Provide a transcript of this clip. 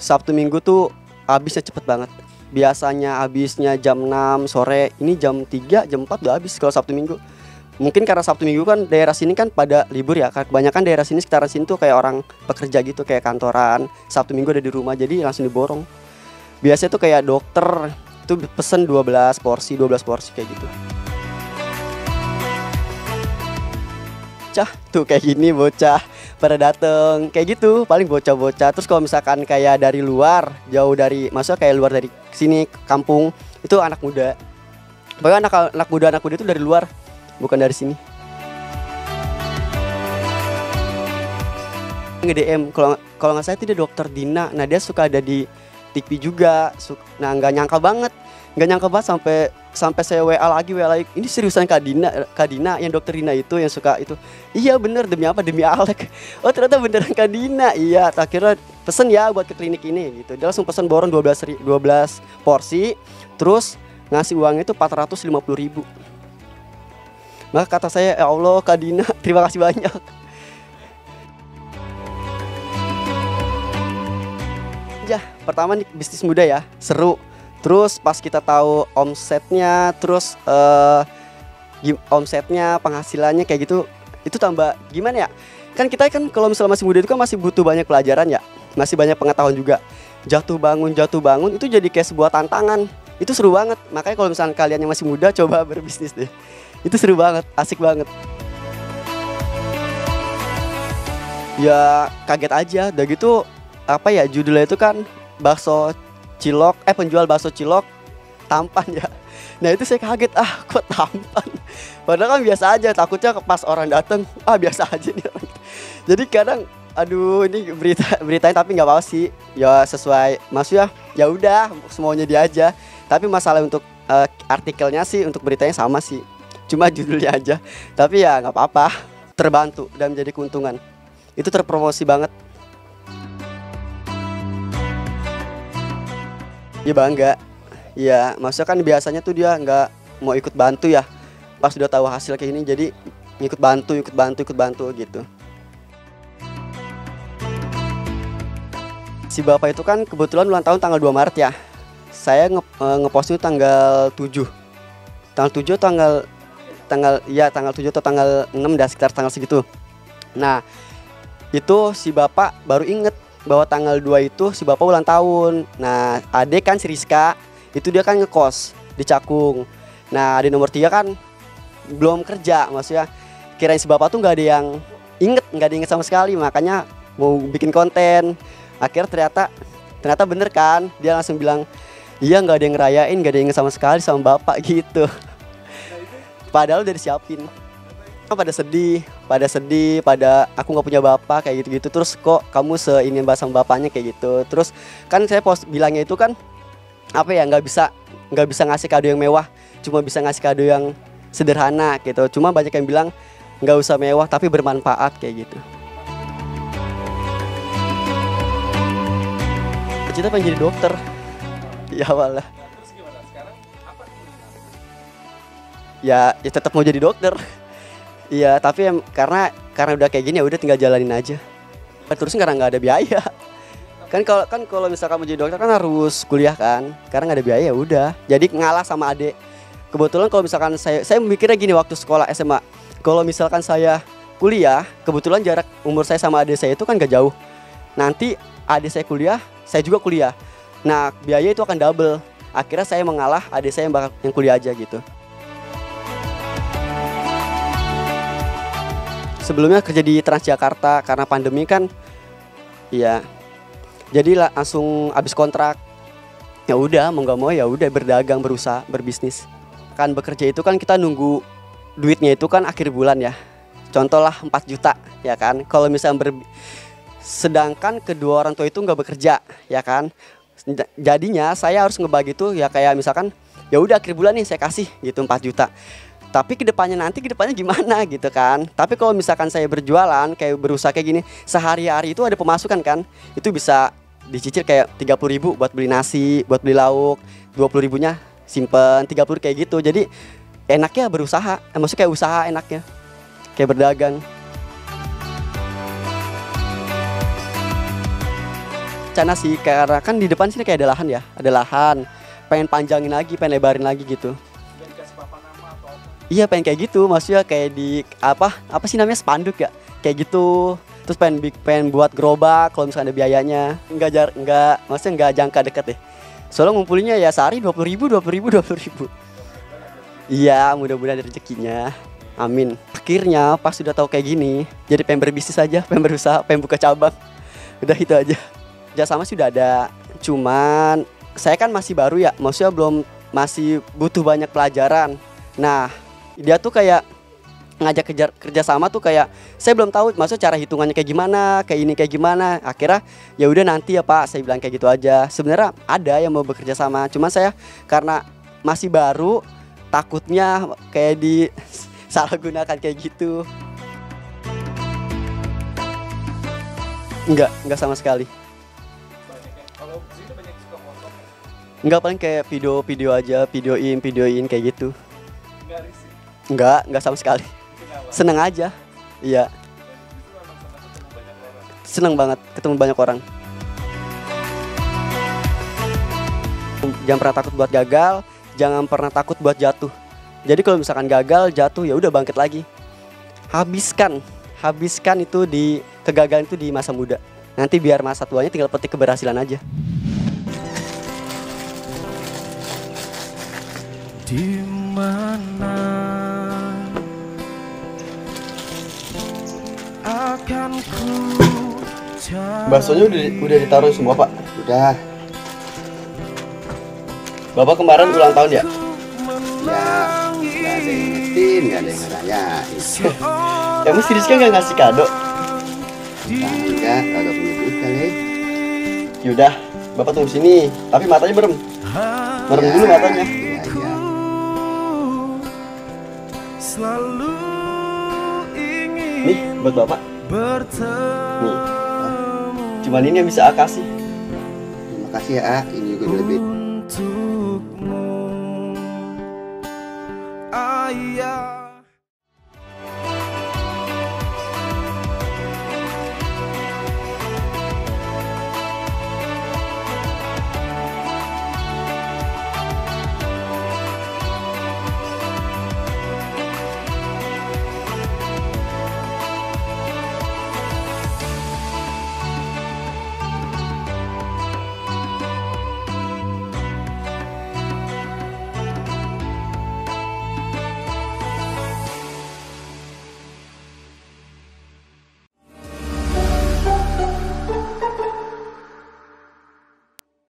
Sabtu Minggu tuh habisnya cepet banget. Biasanya habisnya jam 6 sore, ini jam 3, jam 4 udah habis kalau Sabtu Minggu. Mungkin karena Sabtu Minggu kan daerah sini kan pada libur ya. Kebanyakan daerah sini, sekitaran sini tuh kayak orang pekerja gitu, kayak kantoran. Sabtu Minggu ada di rumah, jadi langsung diborong. Biasanya tuh kayak dokter tuh pesen 12 porsi kayak gitu. Tuh kayak gini bocah pada dateng kayak gitu, paling bocah-bocah. Terus kalau misalkan kayak dari luar, jauh dari, maksudnya kayak luar dari sini kampung, itu anak muda. Bahkan anak muda itu dari luar, bukan dari sini. Nge-DM kalau nggak saya itu dia dokter Dina. Nah dia suka ada di TV juga. Nah nggak nyangka banget sampai saya WA lagi. Ini seriusan Kak Dina yang dokter Dina itu yang suka itu. Iya bener, demi apa? Demi Alek. Oh ternyata beneran Kak Dina. Iya, akhirnya pesen ya buat ke klinik ini gitu. Dia langsung pesen borong 12 porsi. Terus ngasih uangnya itu 450.000. Maka kata saya, ya Allah Kak Dina, terima kasih banyak. Pertama nih bisnis muda ya, seru. Terus pas kita tahu omsetnya, terus omsetnya, penghasilannya kayak gitu, itu tambah gimana ya? Kan kita kan kalau misalnya masih muda itu kan masih butuh banyak pelajaran ya, masih banyak pengetahuan juga. Jatuh bangun itu jadi kayak sebuah tantangan. Itu seru banget. Makanya kalau misalnya kalian yang masih muda coba berbisnis deh. Itu seru banget, asik banget. Ya kaget aja, udah gitu apa ya judulnya itu kan penjual bakso cilok tampan ya. Nah itu saya kaget, kok tampan. Padahal kan biasa aja, takutnya pas orang dateng, biasa aja nih orang. Jadi kadang aduh ini beritanya tapi nggak apa sih, ya sesuai maksudnya, ya udah semuanya dia aja. Tapi masalah untuk artikelnya sih, untuk beritanya sama sih, cuma judulnya aja. Tapi ya nggak apa-apa, terbantu dan menjadi keuntungan. Itu terpromosi banget. Ya bangga. Ya maksudnya kan biasanya tuh dia nggak mau ikut bantu ya. Pas udah tahu hasil kayak gini jadi ikut bantu gitu. Si bapak itu kan kebetulan ulang tahun tanggal 2 Maret ya. Saya ngepost itu tanggal 7. Tanggal 7 tanggal 7 atau tanggal 6 dah, sekitar tanggal segitu. Nah, itu si bapak baru inget bahwa tanggal 2 itu si bapak ulang tahun. Nah adek kan si Rizka, itu dia kan ngekos di Cakung. Nah adik nomor 3 kan belum kerja, maksudnya kirain si bapak tuh nggak ada yang inget sama sekali. Makanya mau bikin konten. Akhirnya ternyata bener kan, dia langsung bilang iya nggak ada yang ngerayain, nggak ada yang inget sama sekali sama bapak gitu. Padahal udah disiapin. Pada sedih, aku nggak punya bapak kayak gitu-gitu. Terus kok kamu seingin bahas sama bapaknya kayak gitu. Terus kan saya bilangnya itu kan apa ya, nggak bisa ngasih kado yang mewah, cuma bisa ngasih kado yang sederhana gitu. Cuma banyak yang bilang nggak usah mewah tapi bermanfaat kayak gitu. Cita pengen jadi dokter ya awalnya. Terus gimana sekarang? Apa? Ya tetap mau jadi dokter. Iya, tapi karena udah kayak gini ya udah tinggal jalanin aja. Terus karena nggak ada biaya. Kan kalau misalkan mau jadi dokter kan harus kuliah kan. Karena nggak ada biaya udah. Jadi ngalah sama adik. Kebetulan kalau misalkan saya mikirnya gini waktu sekolah SMA. Kalau misalkan saya kuliah, kebetulan jarak umur saya sama adik saya itu kan gak jauh. Nanti adik saya kuliah, saya juga kuliah. Nah, biaya itu akan double. Akhirnya saya mengalah adik saya yang kuliah aja gitu. Sebelumnya kerja di Transjakarta, karena pandemi kan, ya, jadi langsung habis kontrak. Ya udah, mau nggak mau ya udah berdagang, berusaha, berbisnis. Kan bekerja itu kan kita nunggu duitnya itu kan akhir bulan ya. Contoh lah 4 juta, ya kan. Kalau misalnya sedangkan kedua orang tua itu nggak bekerja, ya kan. Jadinya saya harus ngebagi itu ya kayak misalkan, ya udah akhir bulan nih saya kasih gitu 4 juta. Tapi kedepannya gimana gitu kan. Tapi kalau misalkan saya berjualan kayak berusaha kayak gini, sehari-hari itu ada pemasukan kan. Itu bisa dicicil kayak 30.000 buat beli nasi, buat beli lauk, 20.000-nya simpen, 30 kayak gitu. Jadi enaknya berusaha, maksudnya kayak usaha enaknya, kayak berdagang. rencana sih, karena kan di depan sini kayak ada lahan ya, ada lahan. Pengen panjangin lagi, pengen lebarin lagi gitu. Dan dikasih papan nama atau apa? Iya pengen kayak gitu, maksudnya kayak di apa sih namanya, spanduk ya, kayak gitu. Terus pengen buat gerobak kalau misalnya ada biayanya. Maksudnya nggak jangka deket deh. Soalnya ngumpulinnya ya sehari 20.000. Iya, mudah-mudahan ada rezekinya. Amin. Akhirnya pas sudah tahu kayak gini, jadi pengen berbisnis aja, pengen berusaha, pengen buka cabang. Udah itu aja. Kerjasama sudah ada, cuman saya kan masih baru ya, maksudnya masih butuh banyak pelajaran. Nah, dia tuh kayak ngajak kerjasama tuh kayak saya belum tahu, maksudnya cara hitungannya kayak gimana, kayak gimana. Akhirnya ya udah nanti ya Pak, saya bilang kayak gitu aja. Sebenarnya ada yang mau bekerja sama, cuman saya karena masih baru, takutnya kayak salah gunakan kayak gitu. Enggak sama sekali. Banyak yang kalau di sini banyak yang suka foto. Enggak, paling kayak video aja, videoin kayak gitu. Enggak risih. Enggak sama sekali. Kenapa? Seneng aja. Iya, Justru memang senang ketemu banyak orang. seneng banget ketemu banyak orang. Jangan pernah takut buat gagal, jangan pernah takut buat jatuh. Jadi kalau misalkan gagal, jatuh, ya udah bangkit lagi. Habiskan itu kegagalan itu di masa muda. Nanti biar masa tuanya tinggal petik keberhasilan aja. Di mana akan ku cari? Baksonya udah ditaruh semua Pak? Udah, Bapak kemarin ulang tahun ya? ya nggak ada yang ngetin, nggak ada yang ngerayain. Kamu serius kan nggak ngasih kado? Enggak, kagak punya duit kali. Yaudah, Bapak tunggu sini. Tapi matanya merem Ya, dulu matanya. Iya, iya. Selalu ingin Nih buat Bapak. bertemu. Nih, cuman ini yang bisa A kasih. Terima kasih ya, A. Ini juga udah lebih. Untukmu, ayah.